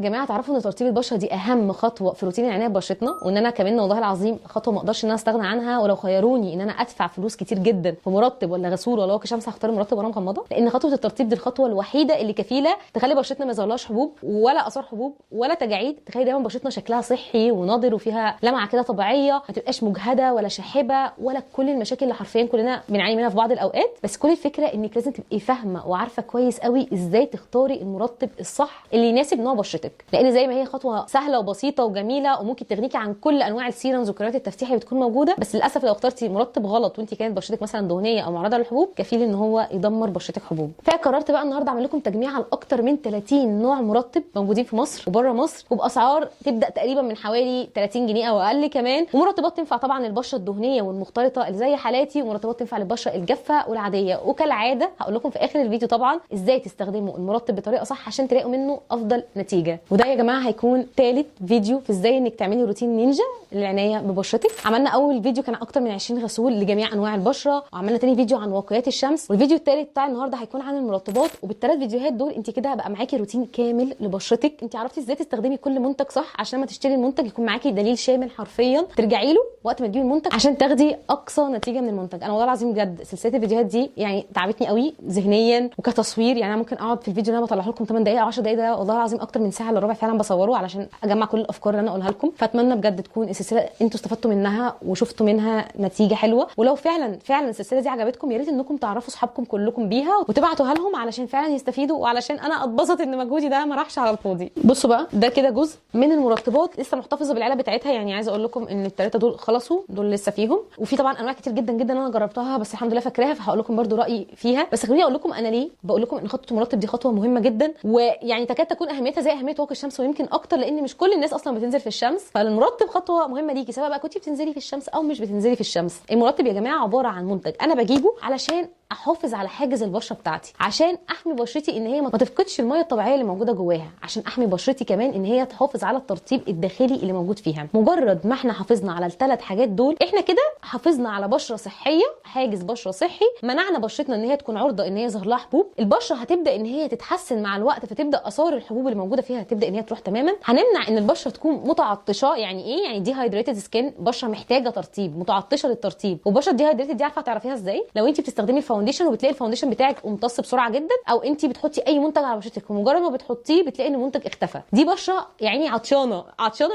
يا جماعه تعرفوا ان ترطيب البشره دي اهم خطوه في روتين العنايه ببشرتنا، وان انا كمان والله العظيم خطوه ما اقدرش ان انا استغنى عنها. ولو خيروني ان انا ادفع فلوس كتير جدا في مرطب ولا غسول ولا واقي شمس هختار المرطب وانا مغمضه، لان خطوه الترطيب دي الخطوه الوحيده اللي كفيله تخلي بشرتنا ما يظهرلهاش حبوب ولا اثار حبوب ولا تجاعيد. تخلي دايما بشرتنا شكلها صحي وناضر وفيها لمعه كده طبيعيه، ما تبقاش مجهده ولا شاحبه ولا كل المشاكل اللي حرفيا كلنا بنعاني منها في بعض الاوقات. بس كل الفكره انك لازم تبقي فاهمه وعارفه كويس قوي ازاي تختاري المرطب الصح اللي يناسب نوع بشرتك، لان زي ما هي خطوه سهله وبسيطه وجميله وممكن تغنيكي عن كل انواع السيرمز وكريمات التفتيح اللي بتكون موجوده، بس للاسف لو اخترتي مرطب غلط وانت كانت بشرتك مثلا دهنيه او معرضه للحبوب كفيل ان هو يدمر بشرتك حبوب. فقررت بقى النهارده اعمل لكم تجميع على اكتر من 30 نوع مرطب موجودين في مصر وبره مصر، وباسعار تبدا تقريبا من حوالي 30 جنيه او اقل كمان، ومرطبات تنفع طبعا للبشره الدهنيه والمختلطه اللي زي حالاتي، ومرطبات تنفع للبشره الجافه والعاديه. وكالعاده هقول لكم في اخر الفيديو طبعا ازاي تستخدموا المرطب بطريقه صح عشان تلاقوا منه افضل نتيجه. وده يا جماعه هيكون ثالث فيديو في ازاي انك تعملي روتين نينجا للعنايه ببشرتك. عملنا اول فيديو كان اكتر من 20 غسول لجميع انواع البشره، وعملنا تاني فيديو عن واقيات الشمس، والفيديو الثالث بتاع النهارده هيكون عن المرطبات. وبالثلاث فيديوهات دول انت كده هبقى معاكي روتين كامل لبشرتك. انت عرفتي ازاي تستخدمي كل منتج صح عشان ما تشتري المنتج يكون معاكي دليل شامل حرفيا ترجعي له وقت ما تجيبي المنتج عشان تاخدي اقصى نتيجه من المنتج. انا والله العظيم بجد سلسله الفيديوهات دي يعني تعبتني قوي ذهنيا وكتصوير. يعني انا ممكن اقعد في الفيديو اللي انا بطلعه لكم 8 دقائق 10 دقائق، ده والله العظيم اكتر من ساعه الا ربع فعلا بصوره علشان اجمع كل الافكار اللي انا اقولها لكم. فاتمنى بجد تكون السلسله انتوا استفدتوا منها وشفتوا منها نتيجه حلوه، ولو فعلا السلسله دي عجبتكم يا ريت انكم تعرفوا اصحابكم كلكم بيها وتبعتوها لهم علشان فعلا يستفيدوا وعلشان انا اتبسط ان مجهودي ده ما راحش على الفاضي. بصوا بقى ده كده جزء من المرطبات لسه محتفظه بالعلب بتاعتها. يعني عايزه اقول لكم ان الثلاثه دول خلصوا، دول لسه فيهم، وفي طبعا انواع كتير جدا جدا انا جربتها بس الحمد لله فاكراها، فهقول لكم برده رايي فيها. بس خليني اقول لكم انا ليه بقول لكم ان خطوه المرطب دي خطوه مهمه جدا، ويعني تكاد تكون اهميتها زي اهميه واقي الشمس ويمكن اكتر، لان مش كل الناس اصلا بتنزل في الشمس. فالمرطب خطوه مهمه ليكي سواء بقى كنتي بتنزلي في الشمس او مش بتنزلي في الشمس. المرطب يا جماعه عباره عن منتج انا بجيبه علشان احافظ على حاجز البشره بتاعتي، عشان احمي بشرتي ان هي ما تفقدش الميه الطبيعيه اللي موجوده جواها، عشان احمي بشرتي كمان ان هي تحافظ على الترطيب الداخلي اللي موجود فيها. مجرد ما احنا حافظنا على الثلاث حاجات دول احنا كده حافظنا على بشره صحيه، حاجز بشره صحي، منعنا بشرتنا ان هي تكون عرضه ان هي يظهر لها حبوب. البشره هتبدا ان هي تتحسن مع الوقت، فتبدا اثار الحبوب اللي موجوده فيها تبدا ان هي تروح تماما. هنمنع ان البشره تكون متعطشه. يعني ايه؟ يعني دي هايدريتد سكين، بشره محتاجه ترطيب، متعطشه للترطيب. وبشره دي هايدريتد دي عارفه تعرفيها ازاي؟ لو انت بتستخدمي الفاونديشن وبتلاقي الفاونديشن بتاعك امتص بسرعه جدا، او انت بتحطي اي منتج على بشرتك ومجرد ما بتحطيه بتلاقي ان المنتج اختفى، دي بشره يعني عطشانه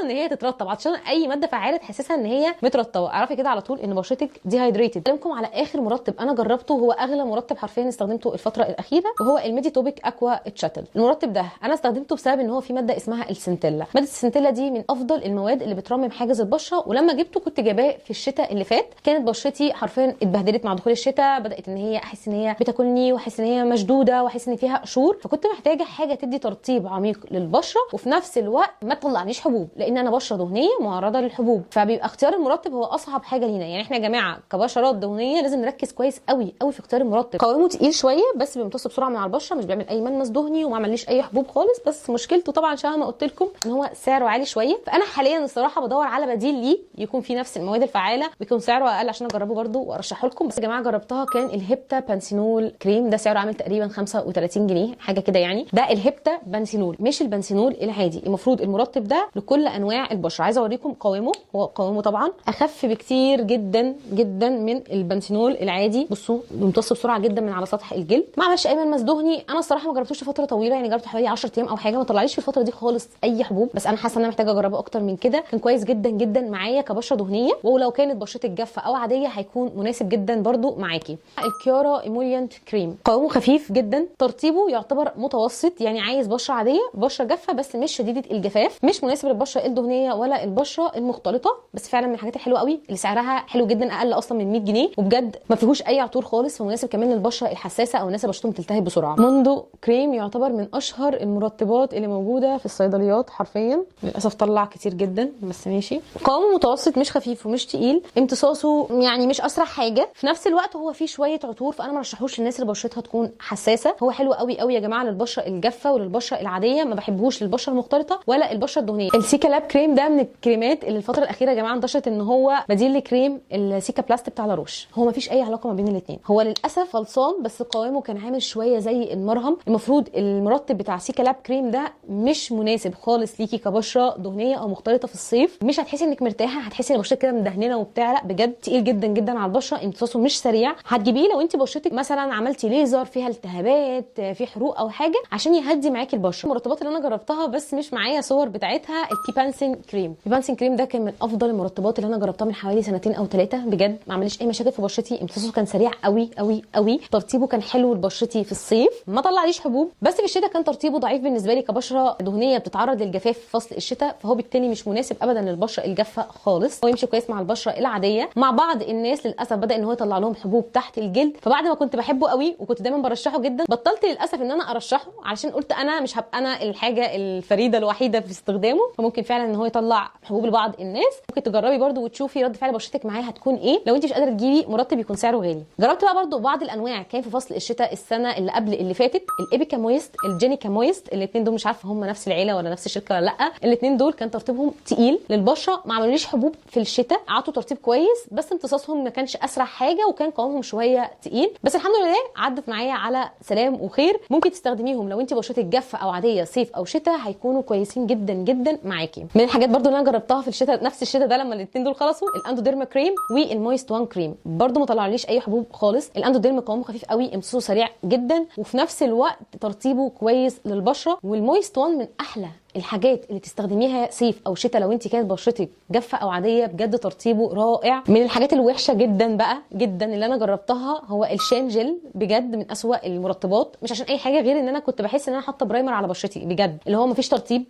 ان هي تترطب، عطشانه اي ماده فعاله تحسسها ان هي مترطبه. اعرفي كده على طول ان بشرتك دي هايدريتد. اكلمكم على اخر مرطب انا جربته، هو اغلى مرطب حرفيا استخدمته الفتره الاخيره، وهو الميديتوبيك اكوا تشاتل. المرطب ده انا استخدمته بسبب ان هو في ماده اسمها السنتيلا. ماده السنتيلا دي من افضل المواد اللي بترمم حاجز البشره، ولما جبته كنت جايباه في الشتاء اللي فات، كانت بشرتي حرفيا اتبهدلت مع دخول الشتاء، بدات ان هي احس ان هي بتاكلني واحس ان هي مشدوده واحس ان فيها قشور، فكنت محتاجه حاجه تدي ترطيب عميق للبشره وفي نفس الوقت ما تطلعنيش حبوب، لان انا بشره دهنيه معرضه للحبوب. فبيبقى اختيار المرطب هو اصعب حاجه لينا. يعني احنا يا جماعه كبشرات دهنيه لازم نركز كويس قوي في اختيار المرطب. قوامه تقيل شويه بس بيمتص بسرعه من على البشره، مش بيعمل اي ملمس دهني وما عمليش اي حبوب خالص، بس مشكلته طبعا شبه ما قلت لكم ان هو سعره عالي شويه. فانا حاليا الصراحه بدور على بديل ليه يكون فيه نفس المواد الفعاله ويكون سعره اقل عشان اجربه برده وارشحه لكم. بس يا جماعه جربتها كان الهيبتا بانسينول كريم، ده سعره عامل تقريبا 35 جنيه حاجه كده. يعني ده الهيبتا بانسينول مش البانسينول العادي. المفروض المرطب ده لكل انواع البشره. عايزه اوريكم قوامه. هو قوامه طبعا اخف بكتير جدا جدا من البانسينول العادي. بصوا بيمتص بسرعه جدا من على سطح الجلد، ما عملش اي ملمس دهني. انا الصراحه ما جربتوش فتره طويله، يعني جربته حوالي 10 ايام او حاجه، ما طلعليش في الفتره دي خالص اي حبوب، بس انا حاسه ان انا محتاجه اجربه اكتر من كده. كان كويس جدا جدا معايا كبشره دهنيه، ولو كانت بشرتك جافه او عاديه هيكون مناسب جدا برده معاكي. الكيارا ايموليانت كريم قوامه خفيف جدا، ترطيبه يعتبر متوسط، يعني عايز بشره عاديه بشره جافه بس مش شديده الجفاف، مش مناسب للبشره الدهنيه ولا البشره المختلطه، بس فعلا من الحاجات الحلوه قوي اللي سعرها حلو جدا، اقل اصلا من 100 جنيه، وبجد ما فيهوش اي عطور خالص، ومناسب كمان للبشره الحساسه او الناس اللي بشرتهم تلتهب بسرعه. موندو كريم يعتبر من اشهر المرطبات اللي موجوده في الصيدليات حرفيا، للاسف طلع كتير جدا بس ماشي. قوامه متوسط مش خفيف ومش تقيل، امتصاصه يعني مش اسرع حاجه، في نفس الوقت هو فيه شويه عطور عطور، فانا ما رشحوش للناس اللي بشرتها تكون حساسه. هو حلو قوي قوي يا جماعه للبشره الجافه وللبشره العاديه، ما بحبوش للبشره المختلطه ولا البشره الدهنيه. السيكا لاب كريم ده من الكريمات اللي الفتره الاخيره يا جماعه انتشرت ان هو بديل لكريم السيكا بلاست بتاع لاروش. هو ما فيش اي علاقه ما بين الاثنين، هو للاسف خلصان بس قوامه كان عامل شويه زي المرهم. المفروض المرطب بتاع سيكا لاب كريم ده مش مناسب خالص ليكي كبشره دهنيه او مختلطه في الصيف. مش هتحسي انك مرتاحه، هتحسي ان بشرتك كده مدهننه وبتاع. لا بجد تقيل جدا جدا على البشره، امتصاصه مش سريع. هتجيبيه لو انت بشرتك مثلا عملتي ليزر فيها التهابات، في حروق او حاجه، عشان يهدي معاكي البشره. المرطبات اللي انا جربتها بس مش معايا صور بتاعتها، البيبانسين كريم. البيبانسين كريم ده كان من افضل المرطبات اللي انا جربتها من حوالي 2 أو 3 سنين. بجد ما عملش اي مشاكل في بشرتي، امتصاصه كان سريع قوي قوي قوي. ترطيبه كان حلو لبشرتي في الصيف، ما طلعليش حبوب. بس في الشتاء كان ترطيبه ضعيف بالنسبه لي كبشره دهنيه بتتعرض للجفاف في فصل الشتاء، فهو بالتالي مش مناسب ابدا للبشره الجافه خالص. هو يمشي كويس مع البشره العاديه. مع بعض الناس للاسف بدا ان هو يطلع لهم حبوب تحت الجلد، فبعد ما كنت بحبه قوي وكنت دايما برشحه جدا، بطلت للاسف ان انا ارشحه، علشان قلت انا مش هبقى انا الحاجه الفريده الوحيده في استخدامه، فممكن فعلا ان هو يطلع حبوب لبعض الناس. ممكن تجربي برده وتشوفي رد فعل بشرتك معاه هتكون ايه لو انت مش قادره تجيبي مرطب يكون سعره غالي. جربت بقى برده بعض الانواع كان في فصل الشتاء السنه اللي قبل اللي فاتت، الابيكا مويست، الجينيكا مويست. الاثنين دول مش عارفه هم نفس العيله ولا نفس الشركه ولا لا. الاثنين دول كان ترطيبهم تقيل للبشره، ما عملوليش حبوب في الشتاء، عطوا ترطيب كويس بس امتصاصهم ما كانش اسرع حاجه، وكان قوامهم شويه تقيل. بس الحمد لله عدت معايا على سلام وخير. ممكن تستخدميهم لو انت بشرتك جافه او عاديه صيف او شتاء، هيكونوا كويسين جدا جدا معاكي. من الحاجات برده اللي انا جربتها في الشتاء نفس الشتاء ده لما الاثنين دول خلصوا، الاندوديرما كريم والمويست وان كريم. برده ما طلعليش اي حبوب خالص. الاندوديرما قوامه خفيف قوي، امتصاصه سريع جدا، وفي نفس الوقت ترطيبه كويس للبشره. والمويست وان من احلى الحاجات اللي تستخدميها صيف او شتاء لو انت كانت بشرتك جافه او عاديه. بجد ترطيبه رائع. من الحاجات الوحشه جدا بقى جدا اللي انا جربتها هو الشان جل. بجد من اسوأ المرطبات، مش عشان اي حاجه غير ان انا كنت بحس ان انا حاطه برايمر على بشرتي، بجد اللي هو مفيش ترطيب،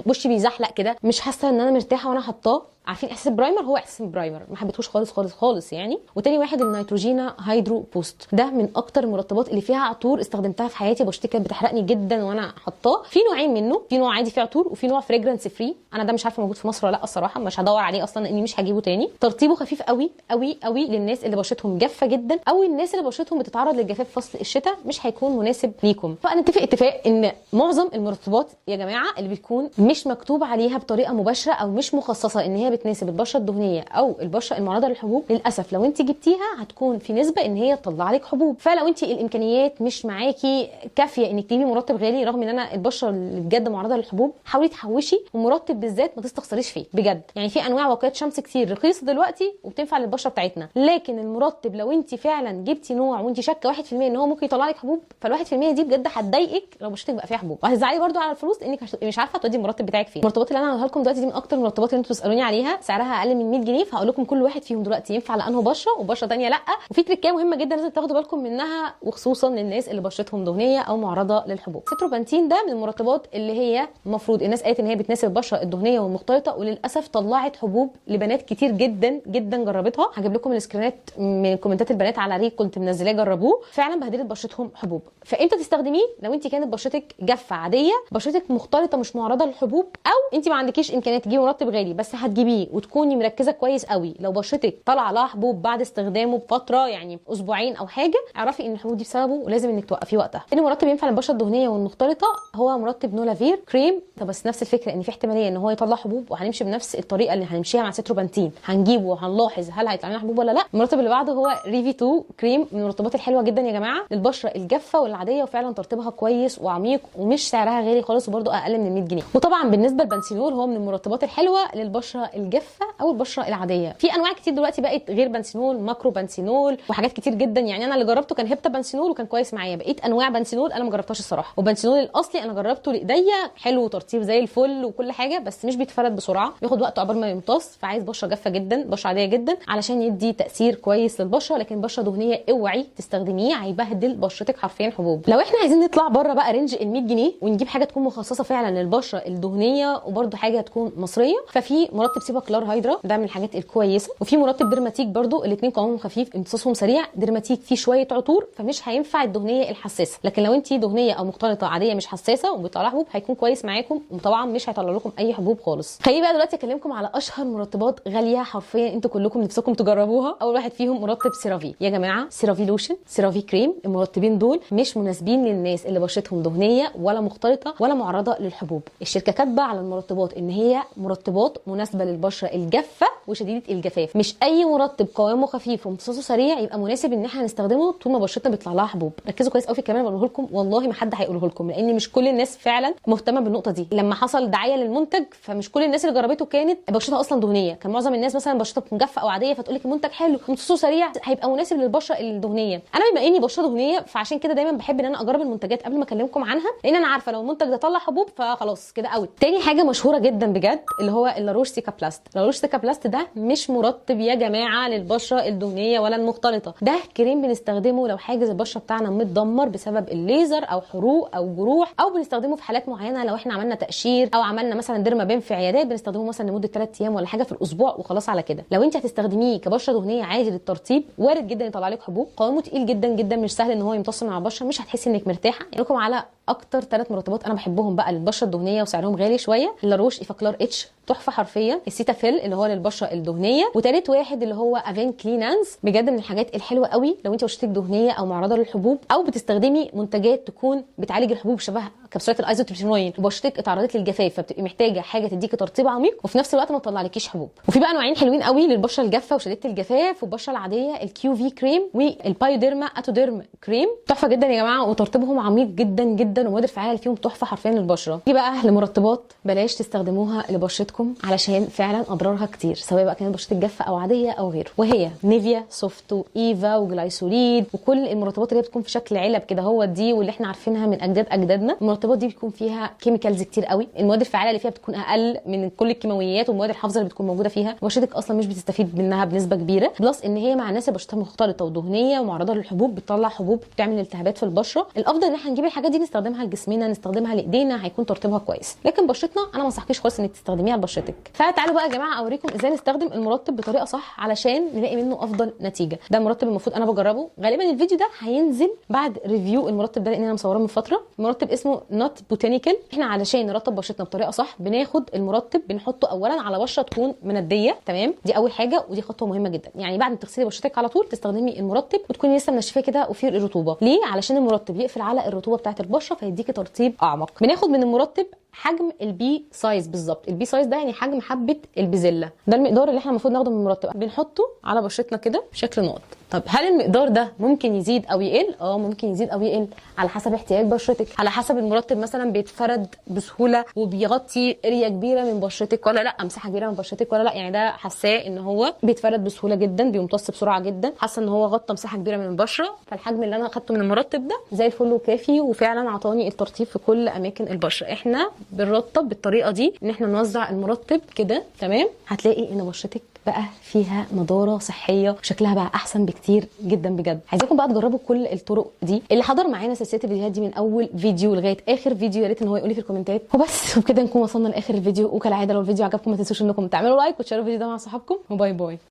وشي بيزحلق كده، مش حاسه ان انا مرتاحه وانا حاطاه. عارفين احساس البرايمر؟ هو احساس البرايمر ما حبيتهوش خالص خالص خالص يعني. وتاني واحد النيتروجينا هيدرو بوست، ده من اكتر المرطبات اللي فيها عطور استخدمتها في حياتي. بشرتي كانت بتحرقني جدا وانا حاطاه. في نوعين منه، في نوع عادي فيه عطور وفي نوع فريجرانس فري. انا ده مش عارفه موجود في مصر ولا لا الصراحه، مش هدور عليه اصلا لاني مش هجيبه تاني. ترطيبه خفيف قوي قوي قوي للناس اللي بشرتهم جافه جدا، او الناس اللي بشرتهم بتتعرض للجفاف فصل الشتاء، مش هيكون مناسب ليكم. فنتفق اتفاق ان معظم المرطبات يا جماعه اللي بتكون مش مكتوب عليها بطريقه مباشره او مش مخصصه ان هي بتناسب البشره الدهنيه او البشره المعرضه للحبوب، للاسف لو انت جبتيها هتكون في نسبه ان هي تطلع لك حبوب. فلو انت الامكانيات مش معاكي كافيه انك تجيبي مرطب غالي، رغم ان انا البشره اللي بجد معرضه للحبوب، حاولي تحوشي، ومرطب بالذات ما تستخسريش فيه بجد. يعني في انواع واقيات شمس كتير رخيصه دلوقتي وبتنفع للبشره بتاعتنا، لكن المرطب لو انت فعلا جبتي نوع وانت شاكه 1% ان هو ممكن يطلع لك حبوب، فال1% دي بجد هتضايقك لو بشرتك بقى فيها حبوب، وهتزعلي برده على الفلوس لانك مش عارفه تودي المرطب بتاعك فين. المرطبات اللي انا هقولها لكم دلوقتي دي من اكتر المرطبات اللي انتوا بتسالوني عليها، سعرها اقل من 100 جنيه، فهقول لكم كل واحد فيهم دلوقتي ينفع لانه بشره وبشره ثانيه لا. وفي تريكه مهمه جدا لازم تاخدوا بالكم منها، وخصوصا للناس اللي بشرتهم دهنيه او معرضه للحبوب. سيتروبانتين ده من المرطبات اللي هي المفروض الناس قالت ان هي بتناسب البشره الدهنيه والمختلطه، وللاسف طلعت حبوب لبنات كتير جدا جدا جربتها. هجيب لكم السكرينات من كومنتات البنات على ريك كنت منزلاه جربوه، فعلا بهدلت بشرتهم حبوب. فامتى تستخدميه؟ لو انت كانت بشرتك جافه عاديه، بشرتك مختلطه مش معرضه للحبوب، او انت ما عندكيش امكانيه تجيبي مرطب غالي بس هتجيبيه وتكوني مركزه كويس قوي. لو بشرتك طلع لها حبوب بعد استخدامه بفتره يعني اسبوعين او حاجه، اعرفي ان الحبوب دي بسببه ولازم انك توقفيه وقتها. تاني مرطب ينفع للبشره الدهنيه والمختلطه هو مرطب نولافير كريم. طب بس نفس الفكره ان في احتماليه ان هو يطلع حبوب، وهنمشي بنفس الطريقه اللي هنمشيها مع سيتروبانتين، هنجيبه وهنلاحظ هل هيطلع لنا حبوب ولا لا. المرطب اللي بعده هو ريفي 2 كريم، من المرطبات الحلوه جدا يا جماعه للبشره الجافه والعاديه، وفعلا ترطيبها كويس وعميق ومش سعرها غالي خالص، وبرده اقل من 100 جنيه. وطبعا بالنسبه للبنسينول هو من المرطبات الحلوه للبشره الجافه او البشره العاديه. في انواع كتير دلوقتي بقت غير بنسينول، ماكرو بنسينول وحاجات كتير جدا. يعني انا اللي جربته كان هيبتا بنسينول وكان كويس معايا. بقيت انواع بنسينول انا ما جربتهاش الصراحه. وبنسينول الاصلي انا جربته لايديا، حلو وترطيب زي الفل وكل حاجه، بس مش بيتفرد بسرعه، بياخد وقت عقبال ما يمتص، فعايز بشره جافه جدا، بشره عاديه جدا علشان يدي تاثير كويس للبشره. لكن بشره دهنيه اوعي تستخدميه، هيبهدل بشرتك حرفيا حبوب. لو احنا عايزين نطلع بره بقى رينج ال 100 جنيه ونجيب حاجه تكون مخصصه فعلا للبشره الدهنيه وبرده حاجه تكون مصريه، ففي مرطب بكلار هايدرا، ده من الحاجات الكويسه. وفي مرطب ديرماتيك برضو، الاثنين قوامهم خفيف امتصاصهم سريع. ديرماتيك فيه شويه عطور فمش هينفع الدهنيه الحساسه، لكن لو انت دهنيه او مختلطه عاديه مش حساسه وبيطلع حبوب هيكون كويس معاكم، وطبعا مش هيطلع لكم اي حبوب خالص. خليني بقى دلوقتي اكلمكم على اشهر مرطبات غاليه حرفيا انتوا كلكم نفسكم تجربوها. اول واحد فيهم مرطب سيرافي. يا جماعه سيرافي لوشن، سيرافي كريم، المرطبين دول مش مناسبين للناس اللي بشرتهم دهنيه ولا مختلطه ولا معرضه للحبوب. الشركه كاتبه على المرطبات ان هي مرطبات مناسبه للبشره الجافه وشديده الجفاف. مش اي مرطب قوامه خفيف وامتصاصه سريع يبقى مناسب ان احنا نستخدمه طول ما بشرتنا بيطلع لها حبوب. ركزوا كويس قوي في الكلام اللي بقوله لكم، والله ما حد هيقوله لكم، لان مش كل الناس فعلا مهتمه بالنقطه دي. لما حصل دعايه للمنتج فمش كل الناس اللي جربته كانت بشرتها اصلا دهنيه، كان معظم الناس مثلا بشرتها بتكون جافه او عاديه فتقول لك المنتج حلو امتصاصه سريع هيبقى مناسب للبشره الدهنيه. انا بما اني بشره دهنيه فعشان كده دايما بحب ان انا اجرب المنتجات قبل ما اكلمكم عنها، لان انا عارفه لو المنتج ده طلع حبوب فخلاص كده اوت. تاني حاجه مشهوره جدا بجد اللي هو اللاروش سيكابلاست. اللاروش سيكابلاست ده مش مرطب يا جماعه للبشره الدهنيه ولا المختلطه، ده كريم بنستخدمه لو حاجز البشره بتاعنا متدمر بسبب الليزر او حروق او جروح، او بنستخدمه في حالات معينه لو احنا عملنا تقشير او عملنا مثلا ديرمابين في عيادات بنستخدمه مثلا لمده 3 ايام ولا حاجه في الاسبوع وخلاص على كده. لو انت هتستخدميه كبشره دهنيه عادي للترطيب وارد جدا يطلع لك حبوب، قوامه تقيل جدا جدا، مش سهل ان هو يمتص مع البشره، مش هتحسي انك مرتاحه. لكم على اكتر 3 مرطبات انا بحبهم بقى للبشره الدهنيه وسعرهم غالي شويه. اللاروش ايفاكلار اتش تحفه حرفيا، السيتافيل اللي هو للبشره الدهنيه، وثالث واحد اللي هو افين كلينانس، بجد من الحاجات الحلوه قوي لو انت بشرتك دهنيه او معرضه للحبوب او بتستخدمي منتجات تكون بتعالج الحبوب شبه كبسولات الايزوتريبسينوين وبشرتك اتعرضت للجفاف فبتبقي محتاجه حاجه تديكي ترطيب عميق وفي نفس الوقت ما تطلعلكيش حبوب. وفي بقى نوعين حلوين قوي للبشره الجافه وشديده الجفاف والبشره العاديه، الكيو في كريم والبايوديرما اتوديرم كريم، تحفه جدا يا جماعه وترطيبهم عميق جدا جدا ومواد الفعاله فيهم تحفه حرفيا للبشره. دي بقى لمرطبات بلاش تستخدموها لبشرتكم علشان فعلا اضرارها كتير سواء بقى كانت بشرتك جافه او عاديه او غيره، وهي نيفيا سوفت وايفا وجلايسوليد وكل المرطبات اللي بتكون في شكل علب كده، هو دي واللي احنا عارفينها من اجدادنا. المرطبات دي بتكون فيها كيميكالز كتير قوي، المواد الفعاله اللي فيها بتكون اقل من كل الكيماويات والمواد الحافظه اللي بتكون موجوده فيها، بشرتك اصلا مش بتستفيد منها بنسبه كبيره، بلس ان هي مع الناس اللي بشرتها مختلطه ودهنيه ومعرضه للحبوب بتطلع حبوب بتعمل التهابات في البشره. الافضل ان احنا نجيب الحاجات دي نستخدمها لجسمنا، نستخدمها لايدينا، هيكون ترطيبها كويس. لكن بشرتنا انا ما انصحكيش خالص انك تستخدميها لبشرتك. فتعالوا بقى يا جماعه اوريكم ازاي نستخدم المرطب بطريقه صح علشان نلاقي منه افضل نتيجه. ده مرطب المفروض انا بجربه، غالبا الفيديو ده هينزل بعد ريفيو المرطب ده لان انا مصوره من فتره. مرطب اسمه نوت بوتانيكال. احنا علشان نرطب بشرتنا بطريقه صح بناخد المرطب بنحطه اولا على بشره تكون منديه، تمام؟ دي اول حاجه ودي خطوه مهمه جدا، يعني بعد ما تغسلي بشرتك على طول تستخدمي المرطب وتكوني لسه منشفاه كده وفيه الرطوبه. ليه؟ علشان المرطب يقفل على الرطوبه بتاعه البشره فيديكي ترطيب اعمق. بناخد من المرطب حجم البي سايز بالظبط. البي سايز ده يعني حجم حبه البزله، ده المقدار اللي احنا المفروض ناخده من المرطب، بنحطه على بشرتنا كده بشكل نقط. طب هل المقدار ده ممكن يزيد او يقل؟ ممكن يزيد او يقل على حسب احتياج بشرتك، على حسب المرطب مثلا بيتفرد بسهوله وبيغطي اريا كبيره من بشرتك ولا لا، مساحه كبيره من بشرتك ولا لا. يعني ده حاساه ان هو بيتفرد بسهوله جدا، بيمتص بسرعه جدا، حاسه ان هو غطى مساحه كبيره من البشره، فالحجم اللي انا اخدته من المرطب ده زي الفل وكافي وفعلا عطاني الترطيب في كل اماكن البشره. احنا بنرطب بالطريقه دي ان احنا نوزع المرطب كده، تمام؟ هتلاقي ان بشرتك بقى فيها نضاره صحيه وشكلها بقى احسن بكتير جدا بجد. عايزاكم بقى تجربوا كل الطرق دي. اللي حضر معانا سلسله الفيديوهات دي من اول فيديو لغايه اخر فيديو يا ريت ان هو يقول لي في الكومنتات. وبس وبكده نكون وصلنا لاخر الفيديو. وكالعاده لو الفيديو عجبكم ما تنسوش انكم تعملوا لايك وتشاركوا الفيديو ده مع صحابكم، وباي باي.